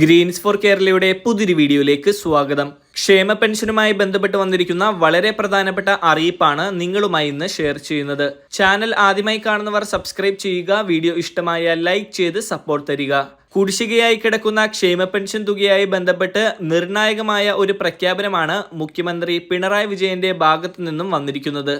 Green's four കേരളയുടെ പുതിയൊരു വീഡിയോയിലേക്ക് സ്വാഗതം. ക്ഷേമ പെൻഷനുമായി ബന്ധപ്പെട്ട് വന്നിരിക്കുന്ന വളരെ പ്രധാനപ്പെട്ട അറിയിപ്പാണ് നിങ്ങളുമായി ഇന്ന് ഷെയർ ചെയ്യുന്നത്. ചാനൽ ആദ്യമായി കാണുന്നവർ സബ്സ്ക്രൈബ് ചെയ്യുക, വീഡിയോ ഇഷ്ടമായ ലൈക്ക് ചെയ്ത് സപ്പോർട്ട് തരിക. കുടിശ്ശികയായി കിടക്കുന്ന ക്ഷേമ പെൻഷൻ തുകയായി ബന്ധപ്പെട്ട് നിർണായകമായ ഒരു പ്രഖ്യാപനമാണ് മുഖ്യമന്ത്രി പിണറായി വിജയന്റെ ഭാഗത്തു നിന്നും വന്നിരിക്കുന്നത്.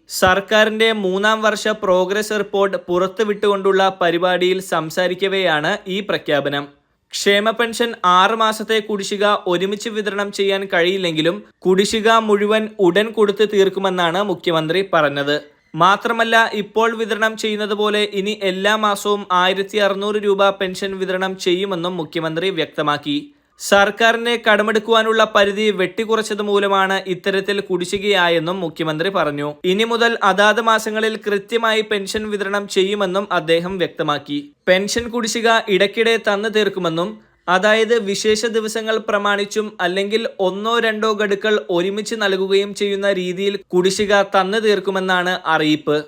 സർക്കാരിന്റെ 3ാം വർഷ പ്രോഗ്രസ് റിപ്പോർട്ട് പുറത്തുവിട്ടുകൊണ്ടുള്ള പരിപാടിയിൽ സംസാരിക്കവെയാണ് ഈ പ്രഖ്യാപനം. ക്ഷേമ പെൻഷൻ 6 മാസത്തെ കുടിശ്ശിക ഒരുമിച്ച് വിതരണം ചെയ്യാൻ കഴിയില്ലെങ്കിലും കുടിശ്ശിക മുഴുവൻ ഉടൻ കൊടുത്ത് തീർക്കുമെന്നാണ് മുഖ്യമന്ത്രി പറഞ്ഞത്. മാത്രമല്ല, ഇപ്പോൾ വിതരണം ചെയ്യുന്നത് പോലെ ഇനി എല്ലാ മാസവും 1600 രൂപ പെൻഷൻ വിതരണം ചെയ്യുമെന്നും മുഖ്യമന്ത്രി വ്യക്തമാക്കി. സർക്കാരിനെ കടമെടുക്കുവാനുള്ള പരിധി വെട്ടിക്കുറച്ചത് മൂലമാണ് ഇത്തരത്തിൽ കുടിശ്ശികയായെന്നും മുഖ്യമന്ത്രി പറഞ്ഞു. ഇനി മുതൽ അതാത് മാസങ്ങളിൽ കൃത്യമായി പെൻഷൻ വിതരണം ചെയ്യുമെന്നും അദ്ദേഹം വ്യക്തമാക്കി. പെൻഷൻ കുടിശ്ശിക ഇടയ്ക്കിടെ തന്നു തീർക്കുമെന്നും, അതായത് വിശേഷ ദിവസങ്ങൾ പ്രമാണിച്ചും അല്ലെങ്കിൽ 1-2 ഗഡുക്കൾ ഒരുമിച്ച് നൽകുകയും ചെയ്യുന്ന രീതിയിൽ കുടിശ്ശിക തന്നു തീർക്കുമെന്നാണ് അറിയിപ്പ്.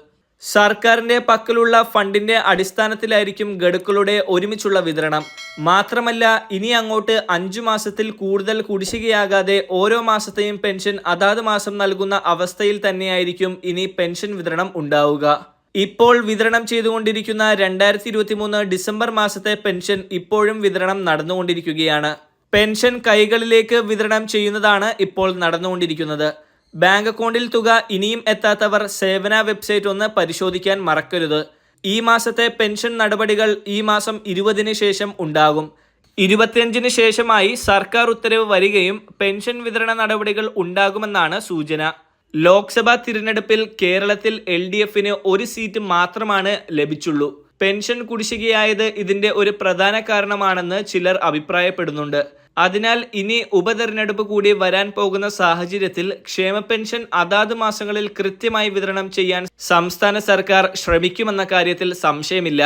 സർക്കാരിന്റെ പക്കലുള്ള ഫണ്ടിന്റെ അടിസ്ഥാനത്തിലായിരിക്കും ഗഡുക്കളുടെ ഒരുമിച്ചുള്ള വിതരണം. മാത്രമല്ല, ഇനി അങ്ങോട്ട് 5 മാസത്തിൽ കൂടുതൽ കുടിശ്ശികയാകാതെ ഓരോ മാസത്തെയും പെൻഷൻ അതാത് മാസം നൽകുന്ന അവസ്ഥയിൽ തന്നെയായിരിക്കും ഇനി പെൻഷൻ വിതരണം ഉണ്ടാവുക. ഇപ്പോൾ വിതരണം ചെയ്തുകൊണ്ടിരിക്കുന്ന 2023 ഡിസംബർ മാസത്തെ പെൻഷൻ ഇപ്പോഴും വിതരണം നടന്നുകൊണ്ടിരിക്കുകയാണ്. പെൻഷൻ കൈകളിലേക്ക് വിതരണം ചെയ്യുന്നതാണ് ഇപ്പോൾ നടന്നുകൊണ്ടിരിക്കുന്നത്. ബാങ്ക് അക്കൗണ്ടിൽ തുക ഇനിയും എത്താത്തവർ സേവന വെബ്സൈറ്റ് ഒന്ന് പരിശോധിക്കാൻ മറക്കരുത്. ഈ മാസത്തെ പെൻഷൻ നടപടികൾ ഈ മാസം 20-ന് ശേഷം ഉണ്ടാകും. 25-ന് ശേഷമായി സർക്കാർ ഉത്തരവ് വരികയും പെൻഷൻ വിതരണ നടപടികൾ ഉണ്ടാകുമെന്നാണ് സൂചന. ലോക്സഭാ തിരഞ്ഞെടുപ്പിൽ കേരളത്തിൽ LDFന് 1 സീറ്റ് മാത്രമാണ് ലഭിച്ചുള്ളൂ. പെൻഷൻ കുടിശ്ശികയായത് ഇതിന്റെ ഒരു പ്രധാന കാരണമാണെന്ന് ചിലർ അഭിപ്രായപ്പെടുന്നുണ്ട്. അതിനാൽ ഇനി ഉപതെരഞ്ഞെടുപ്പ് കൂടി വരാൻ പോകുന്ന സാഹചര്യത്തിൽ ക്ഷേമ പെൻഷൻ അതാത് മാസങ്ങളിൽ കൃത്യമായി വിതരണം ചെയ്യാൻ സംസ്ഥാന സർക്കാർ ശ്രമിക്കുമെന്ന കാര്യത്തിൽ സംശയമില്ല.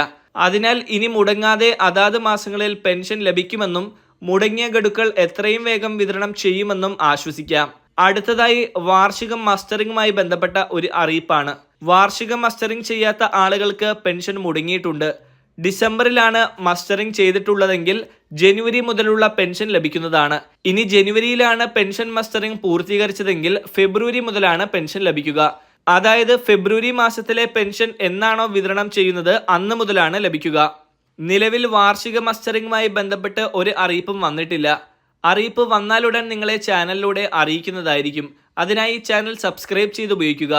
അതിനാൽ ഇനി മുടങ്ങാതെ അതാത് മാസങ്ങളിൽ പെൻഷൻ ലഭിക്കുമെന്നും മുടങ്ങിയ ഗഡുക്കൾ എത്രയും വേഗം വിതരണം ചെയ്യുമെന്നും ആശ്വസിക്കാം. അടുത്തതായി വാർഷിക മസ്റ്ററിംഗുമായി ബന്ധപ്പെട്ട ഒരു അറിയിപ്പാണ്. വാർഷിക മസ്റ്ററിംഗ് ചെയ്യാത്ത ആളുകൾക്ക് പെൻഷൻ മുടങ്ങിയിട്ടുണ്ട്. ഡിസംബറിലാണ് മസ്റ്ററിംഗ് ചെയ്തിട്ടുള്ളതെങ്കിൽ ജനുവരി മുതലുള്ള പെൻഷൻ ലഭിക്കുന്നതാണ്. ഇനി ജനുവരിയിലാണ് പെൻഷൻ മസ്റ്ററിംഗ് പൂർത്തീകരിച്ചതെങ്കിൽ ഫെബ്രുവരി മുതലാണ് പെൻഷൻ ലഭിക്കുക. അതായത് ഫെബ്രുവരി മാസത്തിലെ പെൻഷൻ എന്നാണോ വിതരണം ചെയ്യുന്നത് അന്ന് മുതലാണ് ലഭിക്കുക. നിലവിൽ വാർഷിക മസ്റ്ററിംഗുമായി ബന്ധപ്പെട്ട് ഒരു അറിയിപ്പും വന്നിട്ടില്ല. അറിയിപ്പ് വന്നാലുടൻ നിങ്ങളെ ചാനലിലൂടെ അറിയിക്കുന്നതായിരിക്കും. അതിനായി ചാനൽ സബ്സ്ക്രൈബ് ചെയ്ത് ഉപയോഗിക്കുക.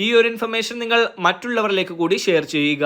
ഈ ഒരു ഇൻഫർമേഷൻ നിങ്ങൾ മറ്റുള്ളവരിലേക്ക് കൂടി ഷെയർ ചെയ്യുക.